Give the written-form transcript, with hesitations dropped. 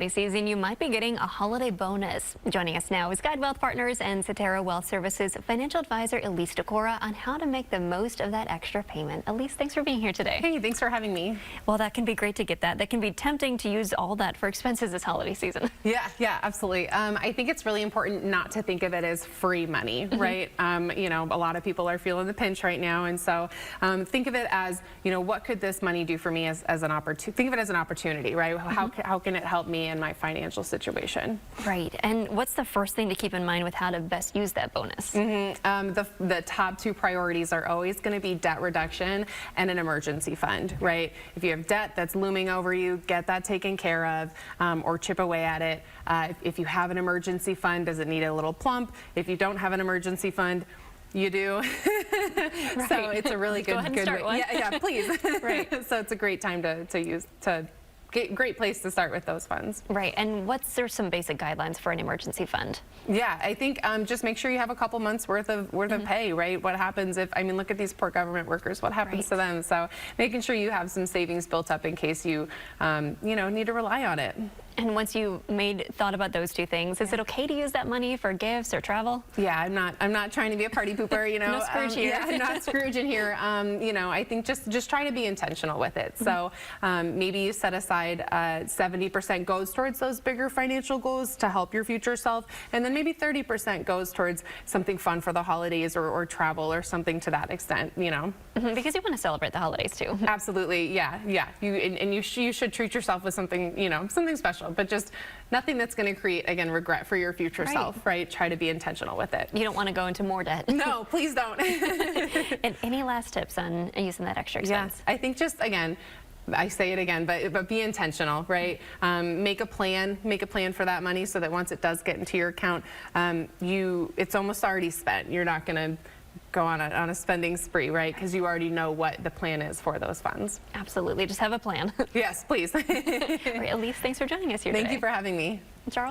Season, you might be getting a holiday bonus. Joining us now is Guide Wealth Partners and Cetera Wealth Services financial advisor Elyse De Corah on how to make the most of that extra payment. Elyse, thanks for being here today. Hey, thanks for having me. Well, that can be great to get that. That can be tempting to use all that for expenses this holiday season. Yeah, absolutely. I think it's really important not to think of it as free money, right? You know, a lot of people are feeling the pinch right now, and so think of it as, you know, what could this money do for me as an opportunity? Think of it as an opportunity, right? How can it help me in my financial situation? Right. And what's the first thing to keep in mind with how to best use that bonus? The top two priorities are always going to be debt reduction and an emergency fund, right? If you have debt that's looming over you, get that taken care of, or chip away at it. If you have an emergency fund, does it need a little plump? If you don't have an emergency fund, you do. Right. So it's a really good one. Yeah, please. Right. So it's a great time to great place to start with those funds. Right. And there's some basic guidelines for an emergency fund? Yeah, I think just make sure you have a couple months worth of pay, right? What happens if, I mean, look at these poor government workers, what happens to them? So making sure you have some savings built up in case you, you know, need to rely on it. And once you thought about those two things, is it okay to use that money for gifts or travel? Yeah, I'm not trying to be a party pooper, you know. No Scrooge here. Yeah, I'm not Scrooge in here. You know, I think just try to be intentional with it. So maybe you set aside 70% goes towards those bigger financial goals to help your future self, and then maybe 30% goes towards something fun for the holidays or travel or something to that extent, you know. Because you want to celebrate the holidays too. Absolutely, yeah. You should treat yourself with something, you know, something special, but just nothing that's going to create, again, regret for your future self, right? Try to be intentional with it. You don't want to go into more debt. No, please don't. And any last tips on using that extra expense? Yeah, I think just, again, I say it again, but be intentional, right? Make a plan for that money so that once it does get into your account, it's almost already spent. You're not going to go on a spending spree, right? Because you already know what the plan is for those funds. Absolutely, just have a plan. Yes, please. All right, Elyse, thanks for joining us here today. Thank you for having me. Charles?